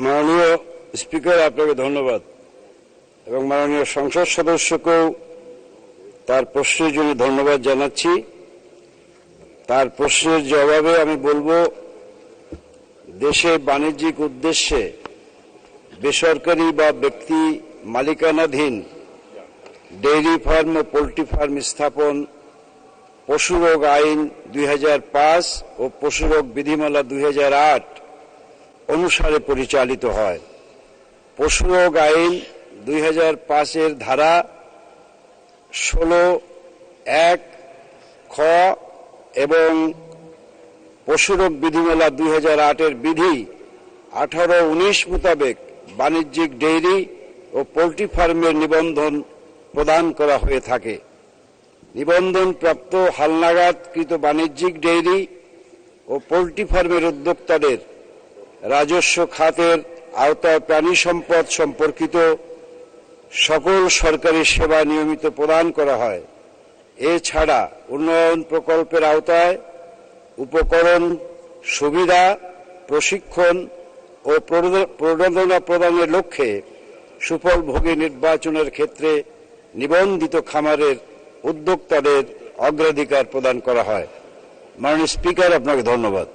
মাননীয় স্পিকার, আপনাকে ধন্যবাদ এবং মাননীয় সংসদ সদস্যকেও তার প্রশ্নের জন্য ধন্যবাদ জানাচ্ছি। তার প্রশ্নের জবাবে আমি বলবো, দেশে বাণিজ্যিক উদ্দেশ্যে বেসরকারি বা ব্যক্তি মালিকানাধীন ডেইরি ফার্ম ও পোল্ট্রি ফার্ম স্থাপন পশুরোগ আইন 2005 ও পশুরোগ বিধিমালা 2008 অনুসারে পরিচালিত হয়। পশুরোগ আইন 2005-এর ধারা 16(1) খ এবং পশুরোগ বিধিমালা 2008-এর বিধি 18-19 মোতাবেক বাণিজ্যিক ডেইরি ও পোল্ট্রি ফার্মের নিবন্ধন প্রদান করা হয়ে থাকে। নিবন্ধনপ্রাপ্ত হালনাগাদকৃত বাণিজ্যিক ডেইরি ও পোল্ট্রি ফার্মের উদ্যোক্তাদের রাজস্ব খাতের আওতায় প্রাণী সম্পদ সম্পর্কিত সকল সরকারি সেবা নিয়মিত প্রদান করা হয়। এছাড়া উন্নয়ন প্রকল্পের আওতায় উপকরণ, সুবিধা, প্রশিক্ষণ ও প্রণোদনা প্রদানের লক্ষ্যে সুফলভোগী নির্বাচনের ক্ষেত্রে নিবন্ধিত খামারের উদ্যোক্তাদের অগ্রাধিকার প্রদান করা হয়। মাননীয় স্পিকার, আপনাকে ধন্যবাদ।